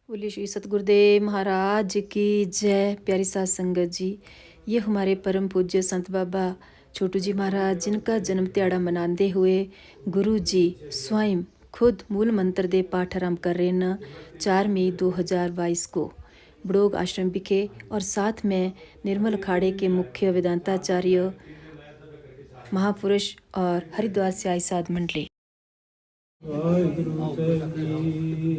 बोलिए श्री सतगुरुदेव महाराज की जय। प्यारी साध संगत जी, ये हमारे परम पूज्य संत बाबा छोटू जी महाराज जिनका जन्म दिहाड़ा मनाते हुए गुरु जी स्वयं खुद मूल मंत्र दे पाठ आरंभ कर रहे हैं 4 मई 2022 को बड़ोग आश्रम विखे। और साथ में निर्मल अखाड़े के मुख्य वेदांताचार्य महापुरुष और हरिद्वार से आई साध मंडली। ਵਾਹਿਗੁਰੂ ਸਾਹਿਬ ਜੀ।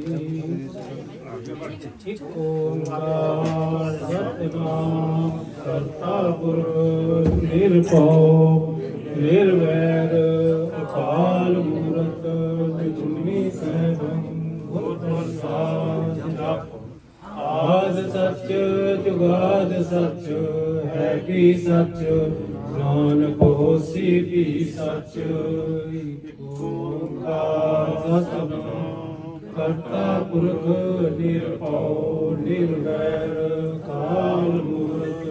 ਇੱਕ ਓੰਕਾਰ ਸਤਿਨਾਮ ਕਰਤਾ ਪੁਰਖ ਨਿਰਭਉ ਨਿਰਵੈਰ ਅਕਾਲ ਮੂਰਤ ਅਜੂਨੀ ਸੈਭੰ ਗੁਰ ਪ੍ਰਸਾਦ ਜਪ ਆਦਿ ਸੱਚ ਜੁਗਾਦ ਸੱਚ ਹੈ ਕੀ ਸੱਚ ਨਾਨਕ ਹੋਸੀ ਵੀ ਸੱਚ। ਓੰਕਾਰ ਸਤਿਨਾਮ ਕਰਤਾ ਪੁਰਖ ਨਿਰਭਉ ਨਿਰਵੈਰ ਅਕਾਲ ਮੂਰਤ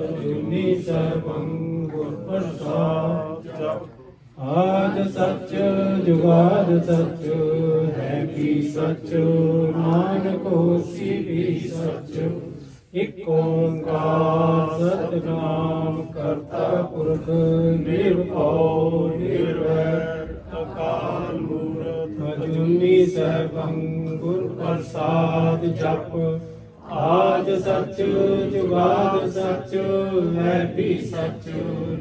ਅਜੂਨੀ ਸੈਭੰ ਗੁਰ ਪ੍ਰਸਾਦ ਜਪ ਆਦਿ ਸੱਚ ਜੁਗਾਦ ਸੱਚ ਹੈ ਕੀ ਸੱਚ ਨਾਨਕ ਹੋਸੀ ਵੀ ਸੱਚ। ਇੱਕ ਓੰਕਾਰ ਸਤਿਨਾਮ ਕਰਤਾ ਪੁਰਖ ਨਿਰਭਉ ਨਿਰਵੈਰ ਅਕਾਲ ਮੂਰਤ ਅਜੂਨੀ ਸੈਭੰ ਗੁਰ ਪ੍ਰਸਾਦ ਜਪ ਆਦਿ ਸੱਚ ਜੁਗਾਦ ਸੱਚ ਹੈ ਵੀ ਸੱਚ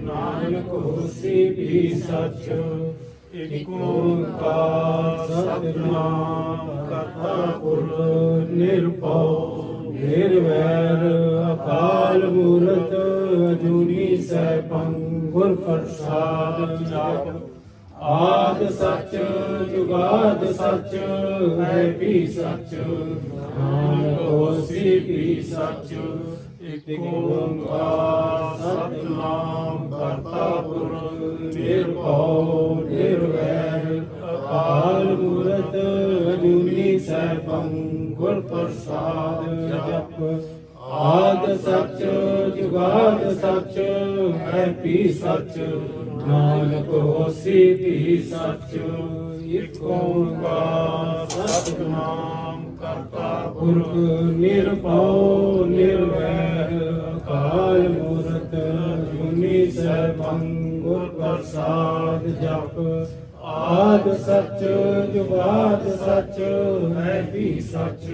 ਨਾਨਕ ਹੋਸੀ ਵੀ ਸੱਚ। ਇੱਕ ਓੰਕਾਰ ਸਤਿਨਾਮ ਕਰਤਾ ਪੁਰਖ ਨਿਰਭਉ ਨਿਰਵੈਰ ਅਕਾਲ ਮੂਰਤ ਅਜੂਨੀ ਸੈਭੰ ਗੁਰ ਪ੍ਰਸਾਦ ਜਪ ਆਦਿ ਸੱਚ ਜੁਗਾਦ ਸੱਚ ਹੈ ਵੀ ਸੱਚ ਨਾਨਕ ਹੋਸੀ ਵੀ ਸੱਚ। ਇੱਕ ਓੰਕਾਰ ਸਤਿਨਾਮ ਕਰਤਾ ਪੁਰਖ ਨਿਰਭਉ ਨਿਰਵੈਰ ਅਕਾਲ ਮੂਰਤ ਅਜੂਨੀ ਸੈਭੰ ਗੁਰ ਪ੍ਰਸਾਦ ਜਪ ਆਦਿ ਸੱਚ ਜੁਗਾਦ ਸੱਚ ਹੈ ਵੀ ਸੱਚ ਨਾਨਕ ਹੋਸੀ ਵੀ ਸੱਚ। ਇੱਕ ਓੰਕਾਰ ਸਤਿਨਾਮ ਕਰਤਾ ਪੁਰਖ ਨਿਰਭਉ ਨਿਰਵੈਰ ਅਕਾਲ ਮੂਰਤ ਅਜੂਨੀ ਸੈਭੰ ਗੁਰ ਪ੍ਰਸਾਦ ਜਪ ਆਦਿ ਸੱਚ ਜੁਗਾਦ ਸੱਚ ਹੈ ਵੀ ਸੱਚ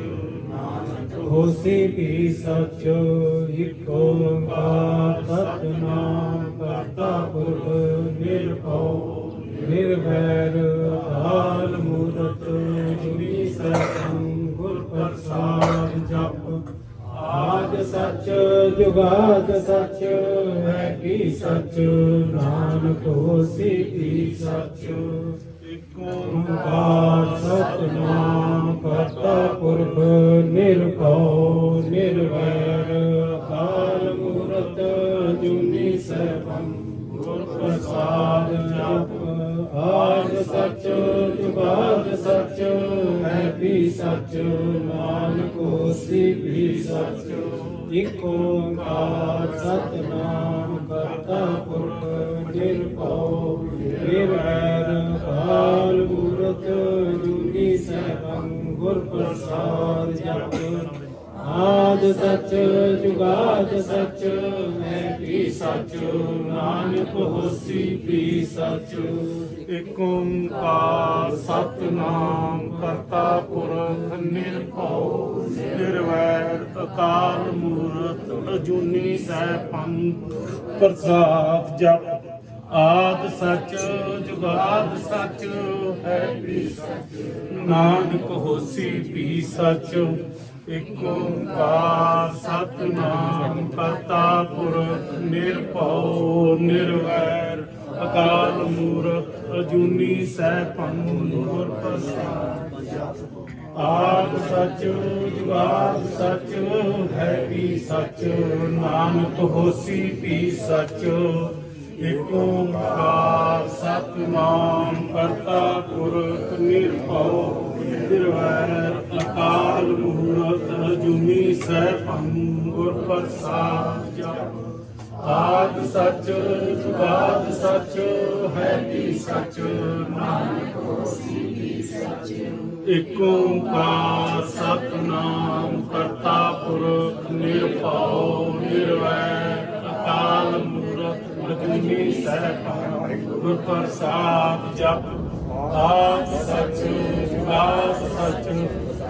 ਨਾਨਕ ਹੋਸੀ ਵੀ ਸੱਚ। ਇੱਕ ਓੰਕਾਰ ਸਤਿਨਾਮ ਕਰਤਾ ਪੁਰਖ ਨਿਰਭਉ ਨਿਰਵੈਰ ਅਕਾਲ ਮੂਰਤ ਅਜੂਨੀ ਸੈਭੰ ਗੁਰ ਪ੍ਰਸਾਦ ਜਪ ਆਦਿ ਸੱਚ ਜੁਗਾਦ ਸੱਚ ਹੈ ਵੀ ਸੱਚ ਨਾਨਕ ਹੋਸੀ ਵੀ ਸੱਚ। ਇੱਕ ਓੰਕਾਰ ਸਤਿਨਾਮ ਕਰਤਾ ਪੁਰਖ ਨਿਰਭਉ ਨਿਰਵੈਰ ਅਕਾਲ ਮੂਰਤ ਅਜੂਨੀ ਸੈਭੰ ਗੁਰ ਪ੍ਰਸਾਦ ਜਪ ਆਦਿ ਸੱਚ ਜੁਗਾਦ ਸੱਚ ਹੈ ਵੀ ਸੱਚ ਨਾਨਕ ਹੋਸੀ ਵੀ ਸੱਚ। ਇੱਕ ਓੰਕਾਰ ਸਤਿਨਾਮ ਕਰਤਾ ਪੁਰਖ ਨਿਰਭਉ ਨਿਰਵੈਰ ਅਕਾਲ ਮੂਰਤ ਅਜੂਨੀ ਸੈਭੰ ਗੁਰ ਪ੍ਰਸਾਦ ਜਪ ਆਦਿ ਸੱਚ ਜੁਗਾਦ ਸੱਚ ਹੈ ਵੀ ਸੱਚ ਨਾਨਕ ਹੋਸੀ ਵੀ ਸੱਚ। ਇੱਕ ਓੰਕਾਰ ਸਤਿਨਾਮ ਕਰਤਾ ਪੁਰਖ ਨਿਰਭਉ ਨਿਰਵੈਰ ਅਕਾਲ ਮੂਰਤ ਅਜੂਨੀ ਸੈਭੰ ਪ੍ਰਸਾਦ ਜਪ ਆਦਿ ਸੱਚ ਜੁਗਾਦ ਸੱਚ ਹੈ ਵੀ ਸੱਚ ਨਾਨਕ ਹੋਸੀ ਵੀ ਸੱਚ। ਇੱਕ ਓੰਕਾਰ ਸਤਿਨਾਮ ਕਰਤਾ ਪੁਰਖ ਨਿਰਭਉ ਨਿਰਵੈਰ ਅਕਾਲ ਮੂਰਤ ਅਜੂਨੀ ਸੈਭੰ ਗੁਰ ਪ੍ਰਸਾਦ ਜਪ ਆਦਿ ਸੱਚ ਜੁਗਾਦ ਸੱਚ ਹੈ ਵੀ ਸੱਚ ਨਾਨਕ ਹੋਸੀ ਵੀ ਸੱਚ। ਇੱਕ ਓੰਕਾਰ ਸਤਿਨਾਮ ਕਰਤਾ ਪੁਰਖ ਨਿਰਭਉ ਨਿਰਵੈਰ ਅਕਾਲ ਮੂਰਤ ਅਜੂਨੀ ਸੈਭੰ ਗੁਰ ਪ੍ਰਸਾਦ ਜਪ ਆਦਿ ਸੱਚ ਜੁਗਾਦ ਸੱਚ ਹੈ ਵੀ ਸੱਚ ਨਾਨਕ ਹੋਸੀ ਵੀ ਸੱਚ। ਇੱਕ ਓੰਕਾਰ ਸਤਿਨਾਮ ਨਿਰਭਉ ਨਿਰਵੈਰ ਅਕਾਲ ਮੂਰਤ ਅਜੂਨੀ ਸੈਭੰ ਗੁਰ ਪ੍ਰਸਾਦ ਜਪ ਆਦ ਸਚ ਜੁਗਾਦ ਸਚ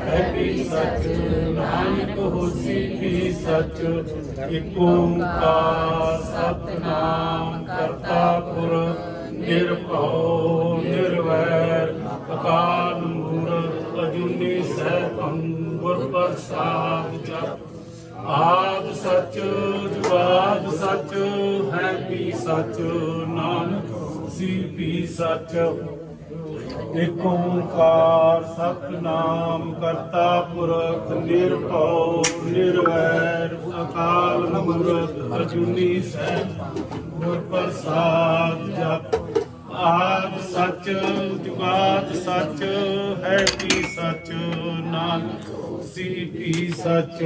ਹੈ ਵੀ ਸਚ ਨਾਨਕ ਹੋਸੀ ਵੀ ਸਚ ਇਕ ਓੰਕਾਰ ਸਤਿਨਾਮ ਕਰਤਾ ਪੁਰਖ ਨਿਰਭਉ ਨਿਰਵੈਰ ਅਕਾਲ ਮੂਰਤ ਅਜੂਨੀ ਸੈਭੰ ਗੁਰ ਪ੍ਰਸਾਦ ਜਪ ਆਦ ਸਚ ਜੁਗਾਦ ਸਚ ਹੈ ਵੀ ਸਚ ਨਾਨਕ ਹੋਸੀ ਵੀ ਸਚ ਇਕ ਓੰਕਾਰ ਸਤਿਨਾਮ ਕਰਤਾ ਪੁਰਖ ਨਿਰਭਉ ਨਿਰਵੈਰ ਅਕਾਲ ਮੂਰਤ ਅਜੂਨੀ ਸੈਭੰ ਗੁਰ ਪ੍ਰਸਾਦ ਜਪ ਆਦ ਸਚ ਜੁਗਾਦ ਸਚ ਹੈ ਵੀ ਸਚ ਨਾਨਕ ਹੋਸੀ ਵੀ ਸਚ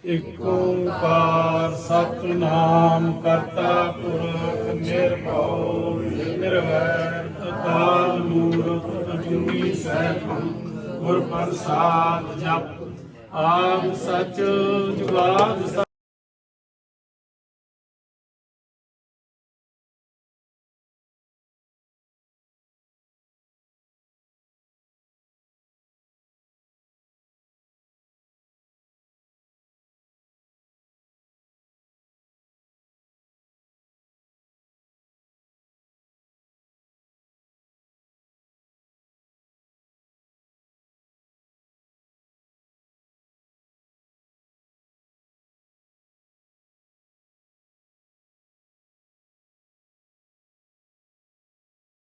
ਇਕ ਓੰਕਾਰ ਸਤਿਨਾਮ ਕਰਤਾ ਪੁਰਖ ਨਿਰਭਉ ਨਿਰਵੈਰ ਅਕਾਲ ਮੂਰਤ ਅਜੂਨੀ ਸੈਭੰ ਗੁਰ ਪ੍ਰਸਾਦ ਜਪ ਆਦ ਸਚ ਜੁਗਾਦ ਸਚ